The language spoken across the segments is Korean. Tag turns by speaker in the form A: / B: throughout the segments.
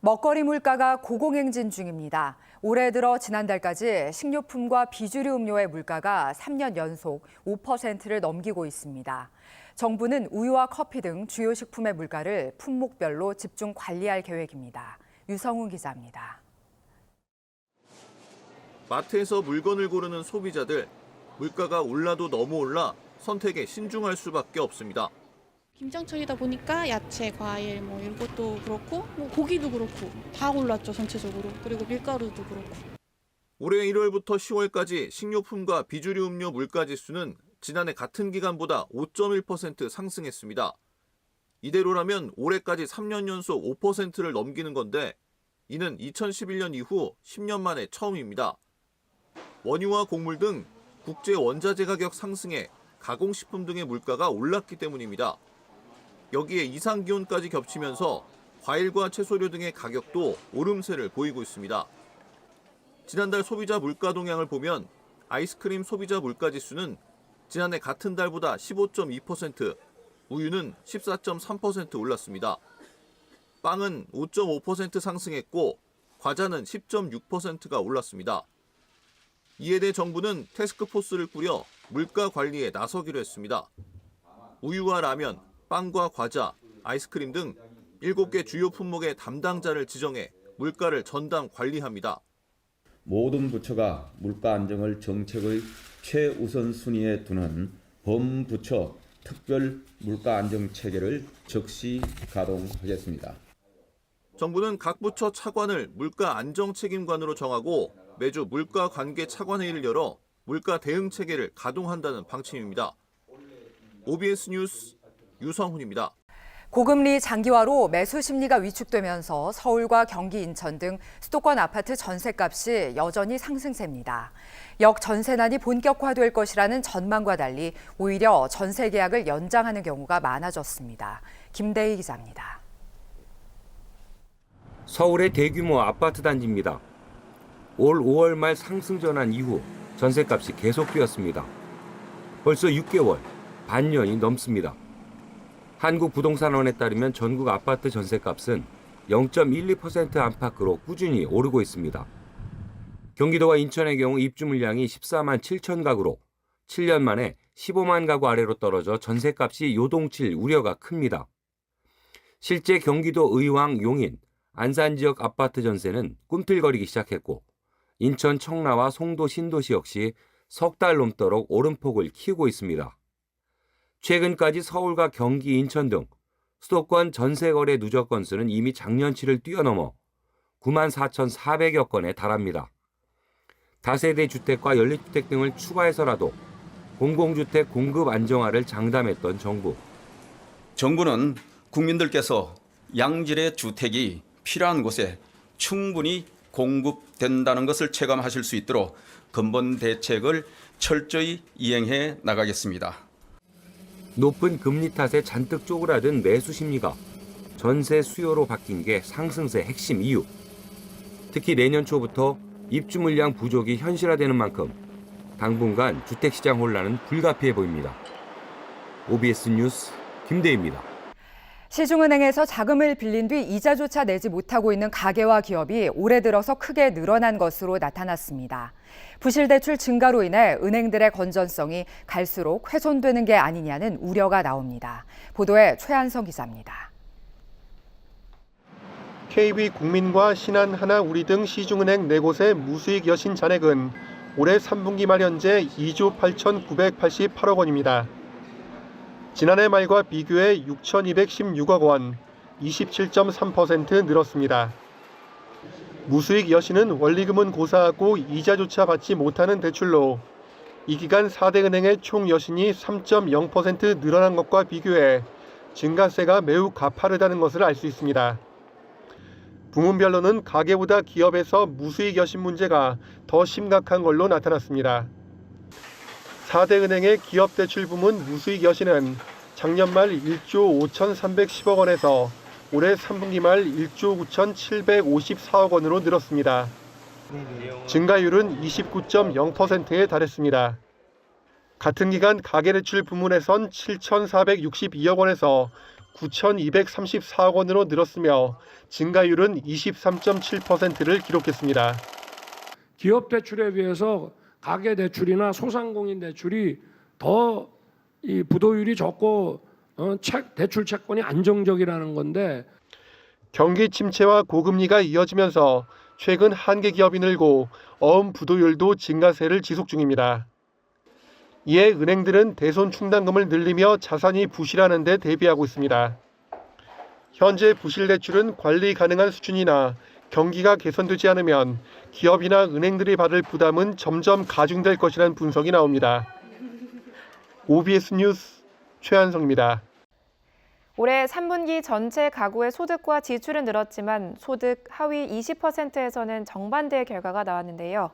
A: 먹거리 물가가 고공행진 중입니다. 올해 들어 지난달까지 식료품과 비주류 음료의 물가가 3년 연속 5%를 넘기고 있습니다. 정부는 우유와 커피 등 주요 식품의 물가를 품목별로 집중 관리할 계획입니다. 유성훈 기자입니다.
B: 마트에서 물건을 고르는 소비자들, 물가가 올라도 너무 올라 선택에 신중할 수밖에 없습니다.
C: 김장철이다 보니까 야채, 과일 이런 것도 그렇고 고기도 그렇고 다 올랐죠, 전체적으로. 그리고 밀가루도 그렇고.
B: 올해 1월부터 10월까지 식료품과 비주류 음료 물가 지수는 지난해 같은 기간보다 5.1% 상승했습니다. 이대로라면 올해까지 3년 연속 5%를 넘기는 건데 이는 2011년 이후 10년 만에 처음입니다. 원유와 곡물 등 국제 원자재 가격 상승에 가공식품 등의 물가가 올랐기 때문입니다. 여기에 이상기온까지 겹치면서 과일과 채소류 등의 가격도 오름세를 보이고 있습니다. 지난달 소비자 물가 동향을 보면 아이스크림 소비자 물가 지수는 지난해 같은 달보다 15.2%, 우유는 14.3% 올랐습니다. 빵은 5.5% 상승했고 과자는 10.6%가 올랐습니다. 이에 대해 정부는 태스크포스를 꾸려 물가 관리에 나서기로 했습니다. 우유와 라면, 빵과 과자, 아이스크림 등 7개 주요 품목의 담당자를 지정해 물가를 전담 관리합니다.
D: 모든 부처가 물가 안정을 정책의 최우선 순위에 두는 범부처 특별 물가 안정 체계를 즉시 가동하겠습니다.
B: 정부는 각 부처 차관을 물가 안정 책임관으로 정하고 매주 물가 관계 차관회의를 열어 물가 대응 체계를 가동한다는 방침입니다. OBS 뉴스 유성훈입니다.
A: 고금리 장기화로 매수 심리가 위축되면서 서울과 경기, 인천 등 수도권 아파트 전셋값이 여전히 상승세입니다. 역전세난이 본격화될 것이라는 전망과 달리 오히려 전세 계약을 연장하는 경우가 많아졌습니다. 김대희 기자입니다.
E: 서울의 대규모 아파트 단지입니다. 올 5월 말 상승 전환 이후 전셋값이 계속 뛰었습니다. 벌써 6개월, 반년이 넘습니다. 한국부동산원에 따르면 전국 아파트 전셋값은 0.12% 안팎으로 꾸준히 오르고 있습니다. 경기도와 인천의 경우 입주 물량이 14만 7천 가구로 7년 만에 15만 가구 아래로 떨어져 전셋값이 요동칠 우려가 큽니다. 실제 경기도 의왕, 용인, 안산 지역 아파트 전세는 꿈틀거리기 시작했고 인천 청라와 송도 신도시 역시 석 달 넘도록 오름폭을 키우고 있습니다. 최근까지 서울과 경기, 인천 등 수도권 전세거래 누적 건수는 이미 작년치를 뛰어넘어 9만 4,400여 건에 달합니다. 다세대 주택과 연립주택 등을 추가해서라도 공공주택 공급 안정화를 장담했던 정부.
F: 정부는 국민들께서 양질의 주택이 필요한 곳에 충분히 공급된다는 것을 체감하실 수 있도록 근본 대책을 철저히 이행해 나가겠습니다.
E: 높은 금리 탓에 잔뜩 쪼그라든 매수 심리가 전세 수요로 바뀐 게 상승세 핵심 이유. 특히 내년 초부터 입주 물량 부족이 현실화되는 만큼 당분간 주택시장 혼란은 불가피해 보입니다. OBS 뉴스 김대희입니다.
A: 시중은행에서 자금을 빌린 뒤 이자조차 내지 못하고 있는 가계와 기업이 올해 들어서 크게 늘어난 것으로 나타났습니다. 부실대출 증가로 인해 은행들의 건전성이 갈수록 훼손되는 게 아니냐는 우려가 나옵니다. 보도에 최한성 기자입니다.
G: KB국민과 신한하나우리 등 시중은행 4곳의 무수익 여신 잔액은 올해 3분기 말 현재 2조 8,988억 원입니다. 지난해 말과 비교해 6,216억 원, 27.3% 늘었습니다. 무수익 여신은 원리금은 고사하고 이자조차 받지 못하는 대출로 이 기간 4대 은행의 총 여신이 3.0% 늘어난 것과 비교해 증가세가 매우 가파르다는 것을 알 수 있습니다. 부문별로는 가계보다 기업에서 무수익 여신 문제가 더 심각한 걸로 나타났습니다. 4대 은행의 기업대출 부문 무수익 여신은 작년 말 1조 5,310억 원에서 올해 3분기 말 1조 9,754억 원으로 늘었습니다. 증가율은 29.0%에 달했습니다. 같은 기간 가계대출 부문에선 7,462억 원에서 9,234억 원으로 늘었으며 증가율은 23.7%를 기록했습니다.
H: 기업 대출에 비해서 가계 대출이나 소상공인 대출이 더 이 부도율이 적고 대출 채권이 안정적이라는 건데
G: 경기 침체와 고금리가 이어지면서 최근 한계 기업이 늘고 어음 부도율도 증가세를 지속 중입니다. 이에 은행들은 대손 충당금을 늘리며 자산이 부실하는 데 대비하고 있습니다. 현재 부실 대출은 관리 가능한 수준이나 경기가 개선되지 않으면 기업이나 은행들이 받을 부담은 점점 가중될 것이라는 분석이 나옵니다. OBS 뉴스 최한성입니다.
I: 올해 3분기 전체 가구의 소득과 지출은 늘었지만 소득 하위 20%에서는 정반대의 결과가 나왔는데요.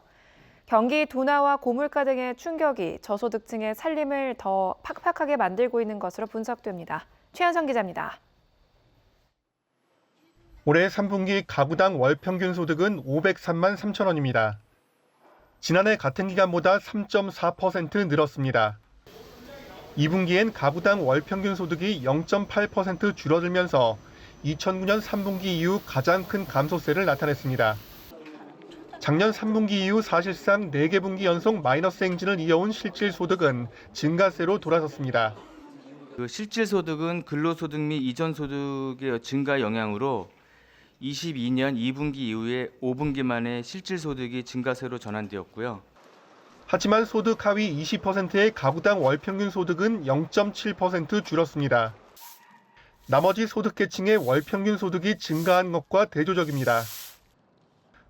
I: 경기 둔화와 고물가 등의 충격이 저소득층의 살림을 더 팍팍하게 만들고 있는 것으로 분석됩니다. 최한성 기자입니다.
G: 올해 3분기 가구당 월 평균 소득은 503만 3천 원입니다. 지난해 같은 기간보다 3.4% 늘었습니다. 2분기엔 가구당 월 평균 소득이 0.8% 줄어들면서 2009년 3분기 이후 가장 큰 감소세를 나타냈습니다. 작년 3분기 이후 사실상 4개 분기 연속 마이너스 행진을 이어온 실질 소득은 증가세로 돌아섰습니다.
J: 실질 소득은 근로소득 및 이전 소득의 증가 영향으로 22년 2분기 이후에 5분기 만에 실질 소득이 증가세로 전환되었고요.
G: 하지만 소득 하위 20%의 가구당 월 평균 소득은 0.7% 줄었습니다. 나머지 소득계층의 월 평균 소득이 증가한 것과 대조적입니다.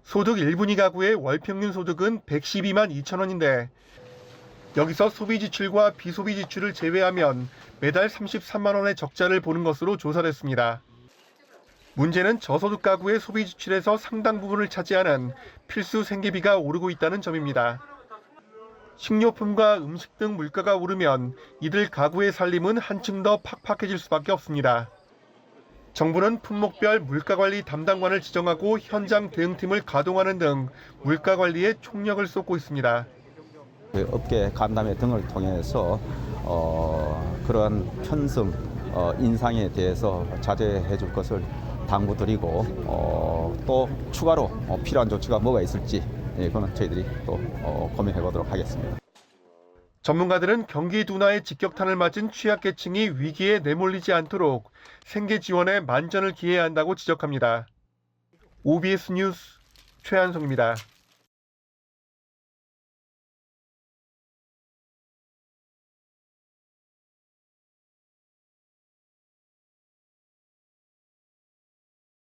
G: 소득 1분위 가구의 월 평균 소득은 112만 2천 원인데 여기서 소비 지출과 비소비 지출을 제외하면 매달 33만 원의 적자를 보는 것으로 조사됐습니다. 문제는 저소득 가구의 소비 지출에서 상당 부분을 차지하는 필수 생계비가 오르고 있다는 점입니다. 식료품과 음식 등 물가가 오르면 이들 가구의 살림은 한층 더 팍팍해질 수밖에 없습니다. 정부는 품목별 물가관리 담당관을 지정하고 현장 대응팀을 가동하는 등 물가관리에 총력을 쏟고 있습니다.
K: 업계 간담회 등을 통해서 그러한 편성 인상에 대해서 자제해 줄 것을 당부드리고 또 추가로 필요한 조치가 뭐가 있을지 그거는 저희들이 또 고민해 보도록 하겠습니다.
G: 전문가들은 경기 둔화의 직격탄을 맞은 취약계층이 위기에 내몰리지 않도록 생계 지원에 만전을 기해야 한다고 지적합니다. OBS 뉴스 최한성입니다.